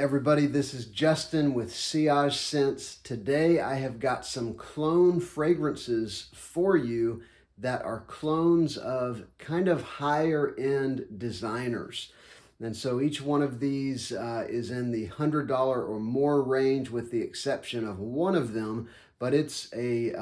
everybody, this is Justin with Sillage Scents. Today I have got some clone fragrances for you that are clones of kind of higher end designers. And so each one of these is in the $100 or more range with the exception of one of them, but it's a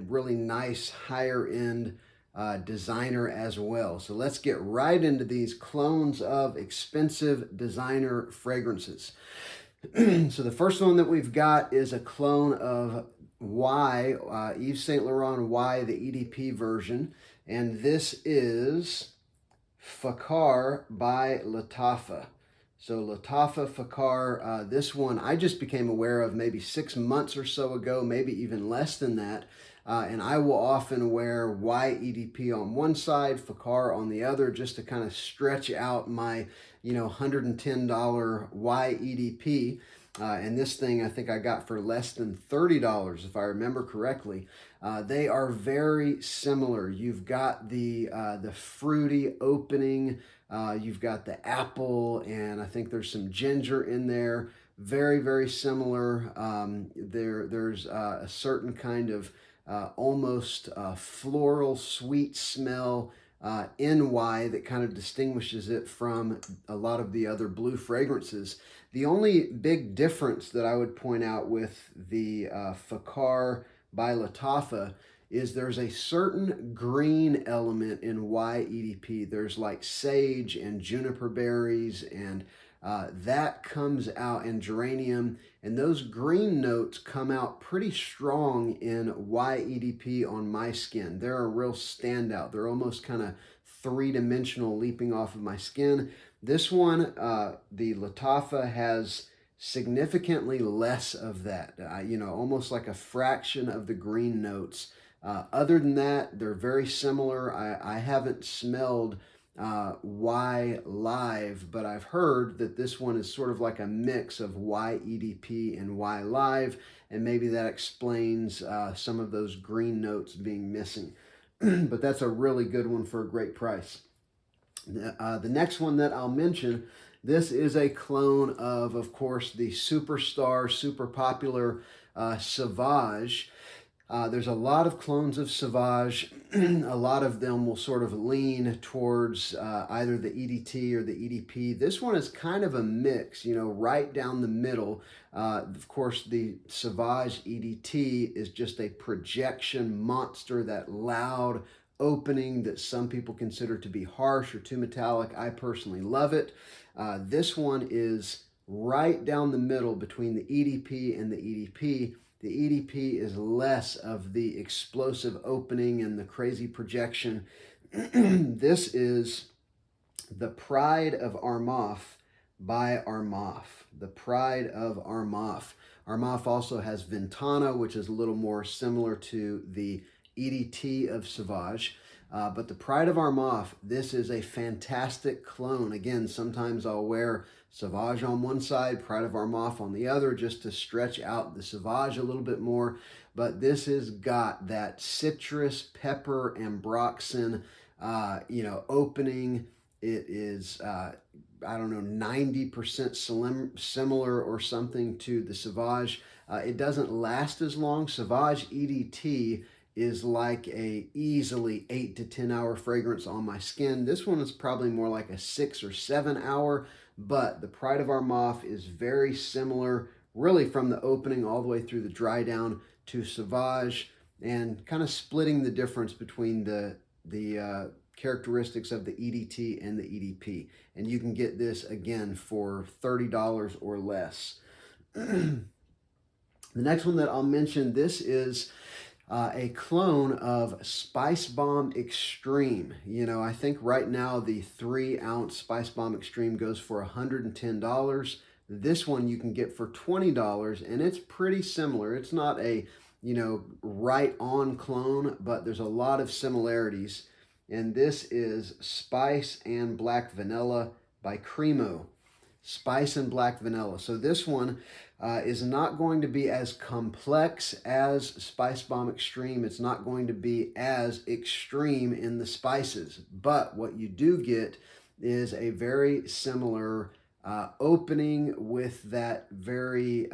really nice higher end designer as well. So let's get right into these clones of expensive designer fragrances. So the first one that we've got is a clone of Y, Yves Saint Laurent Y, the EDP version. And this is Fakar by Lattafa. So Lattafa Fakar, this one I just became aware of maybe 6 months or so ago, maybe even less than that. And I will often wear YEDP on one side, Fakar on the other, just to kind of stretch out my, $110 YEDP. And this thing I think I got for less than $30, if I remember correctly. They are very similar. You've got the fruity opening, you've got the apple, and I think there's some ginger in there. Very, very similar. There's a certain kind of almost floral sweet smell in Y that kind of distinguishes it from a lot of the other blue fragrances. The only big difference that I would point out with the Fakar by Lattafa is there's a certain green element in YEDP. There's like sage and juniper berries, and that comes out in geranium, and those green notes come out pretty strong in YEDP on my skin. They're a real standout. They're almost kind of three-dimensional leaping off of my skin. This one, the Lattafa, has significantly less of that, almost like a fraction of the green notes. Other than that, they're very similar. I haven't smelled Y Live, but I've heard that this one is sort of like a mix of YEDP and Y Live, and maybe that explains some of those green notes being missing. But that's a really good one for a great price. The next one that I'll mention, this is a clone of course, the superstar, super popular Sauvage. There's a lot of clones of Sauvage. A lot of them will sort of lean towards either the EDT or the EDP. This one is kind of a mix, right down the middle. Of course, the Sauvage EDT is just a projection monster, that loud opening that some people consider to be harsh or too metallic. I personally love it. This one is right down the middle between the EDP and the EDP. The EDP is less of the explosive opening and the crazy projection. This is the Pride of Armaf by Armaf. The Pride of Armaf. Armaf also has Ventana, which is a little more similar to the EDT of Sauvage. But the Pride of Armaf, this is a fantastic clone. Again, sometimes I'll wear Sauvage on one side, Pride of Armaf on the other, just to stretch out the Sauvage a little bit more. But this has got that citrus, pepper, ambroxan, opening. It is, 90% similar or something to the Sauvage. It doesn't last as long. Sauvage EDT is like a easily 8 to 10 hour fragrance on my skin. This one is probably more like a 6 or 7 hour, but the Pride of Armaf is very similar, really from the opening all the way through the dry down to Sauvage, and kind of splitting the difference between the characteristics of the EDT and the EDP. And you can get this again for $30 or less. The next one that I'll mention, this is a clone of Spicebomb Extreme. I think right now the 3-ounce Spicebomb Extreme goes for $110. This one you can get for $20, and it's pretty similar. It's not a, right on clone, but there's a lot of similarities. And this is Spice and Black Vanilla by Cremo. Spice and Black Vanilla. So this one is not going to be as complex as Spicebomb Extreme. It's not going to be as extreme in the spices. But what you do get is a very similar opening with that very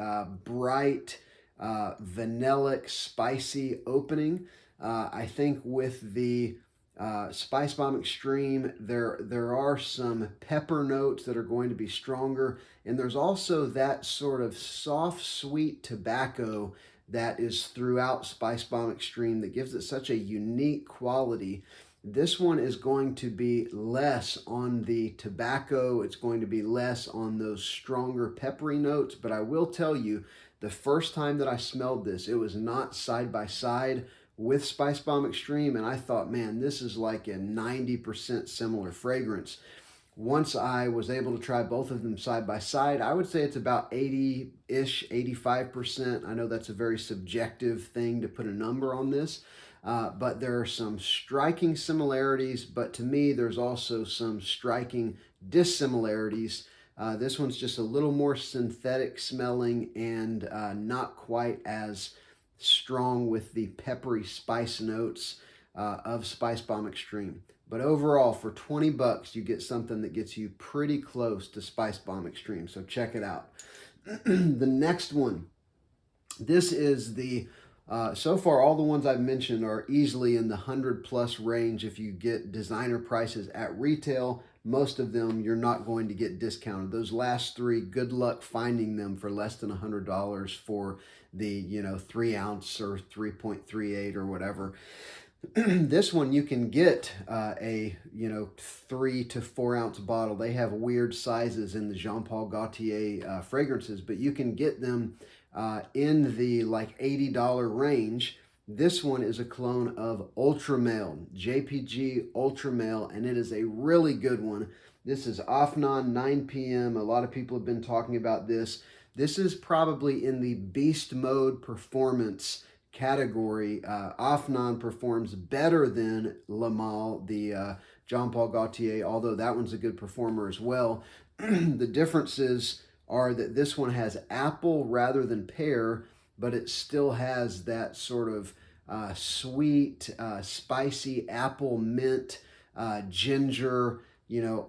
bright, vanillic, spicy opening. I think with the Spicebomb Extreme, there are some pepper notes that are going to be stronger, and there's also that sort of soft, sweet tobacco that is throughout Spicebomb Extreme that gives it such a unique quality. This one is going to be less on the tobacco. It's going to be less on those stronger peppery notes. But I will tell you, the first time that I smelled this, it was not side by side with Spicebomb Extreme. And I thought, man, this is like a 90% similar fragrance. Once I was able to try both of them side by side, I would say it's about 80-ish, 85%. I know that's a very subjective thing to put a number on this. But there are some striking similarities, but to me, there's also some striking dissimilarities. This one's just a little more synthetic smelling and not quite as strong with the peppery spice notes of Spicebomb Extreme. But overall, for 20 bucks, you get something that gets you pretty close to Spicebomb Extreme. So check it out. The next one, this is the so far, all the ones I've mentioned are easily in the 100+ range. If you get designer prices at retail, most of them you're not going to get discounted. Those last three, good luck finding them for less than $100 for the 3 ounce or 3.38 or whatever. This one you can get a 3 to 4 ounce bottle. They have weird sizes in the Jean Paul Gaultier fragrances, but you can get them in the like $80 range. This one is a clone of Ultra Male, JPG Ultra Male, and it is a really good one. This is Afnan 9 p.m. A lot of people have been talking about this. This is probably in the beast mode performance category. Afnan performs better than Le Male, the Jean Paul Gaultier, although that one's a good performer as well. The differences are that this one has apple rather than pear, but it still has that sort of sweet, spicy apple, mint, ginger,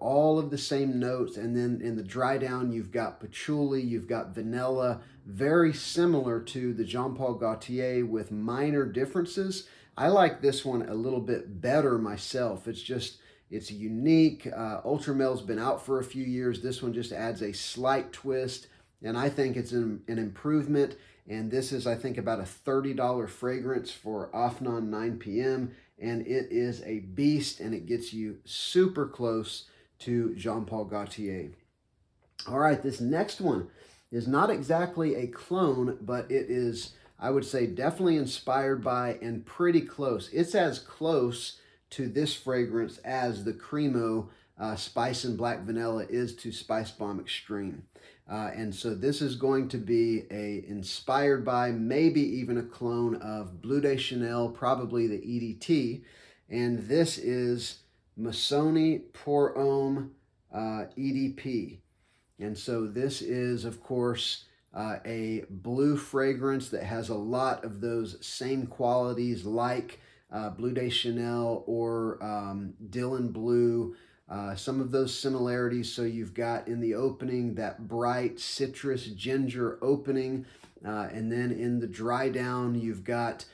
all of the same notes. And then in the dry down, you've got patchouli, you've got vanilla, very similar to the Jean Paul Gaultier with minor differences. I like this one a little bit better myself. It's unique. Ultra Male's been out for a few years. This one just adds a slight twist, and I think it's an improvement. And this is, I think, about a $30 fragrance for Afnan 9 p.m., and it is a beast, and it gets you super close to Jean Paul Gaultier. All right, this next one is not exactly a clone, but it is, I would say, definitely inspired by and pretty close. It's as close to this fragrance as the Cremo Spice and Black Vanilla is to Spicebomb Extreme. And so this is going to be inspired by, maybe even a clone of Bleu de Chanel, probably the EDT. And this is Missoni Pour Homme EDP. And so this is, of course, a blue fragrance that has a lot of those same qualities like Bleu de Chanel or Dylan Blue, some of those similarities. So you've got in the opening that bright citrus ginger opening, and then in the dry down you've got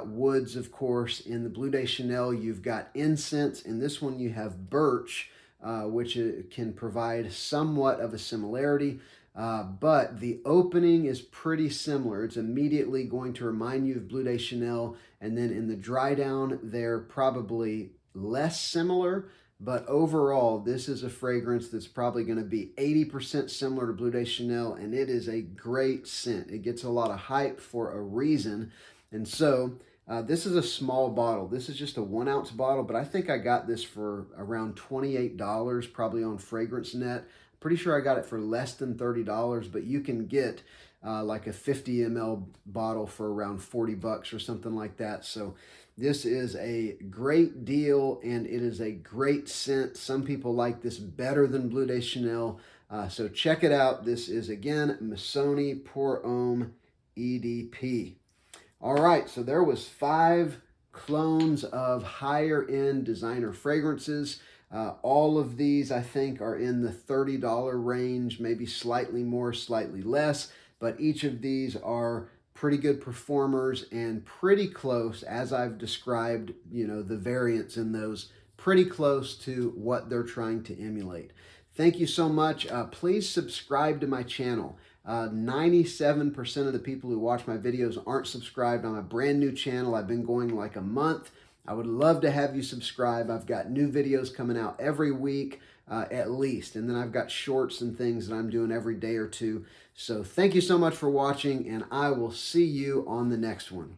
woods, of course. In the Bleu de Chanel you've got incense. In this one you have birch, which can provide somewhat of a similarity. But the opening is pretty similar. It's immediately going to remind you of Bleu de Chanel, and then in the dry down, they're probably less similar, but overall, this is a fragrance that's probably going to be 80% similar to Bleu de Chanel, and it is a great scent. It gets a lot of hype for a reason, and so this is a small bottle. This is just a 1 ounce bottle, but I think I got this for around $28, probably on Fragrance Net. Pretty sure I got it for less than $30, but you can get like a 50 ml bottle for around 40 bucks or something like that. So this is a great deal, and it is a great scent. Some people like this better than Bleu de Chanel. So check it out. This is, again, Missoni Pour Homme EDP. All right, so there was 5 clones of higher end designer fragrances. All of these, I think, are in the $30 range, maybe slightly more, slightly less, but each of these are pretty good performers and pretty close, as I've described, the variants in those, pretty close to what they're trying to emulate. Thank you so much. Please subscribe to my channel. 97% of the people who watch my videos aren't subscribed. I'm a brand new channel. I've been going like a month. I would love to have you subscribe. I've got new videos coming out every week, at least. And then I've got shorts and things that I'm doing every day or two. So thank you so much for watching, and I will see you on the next one.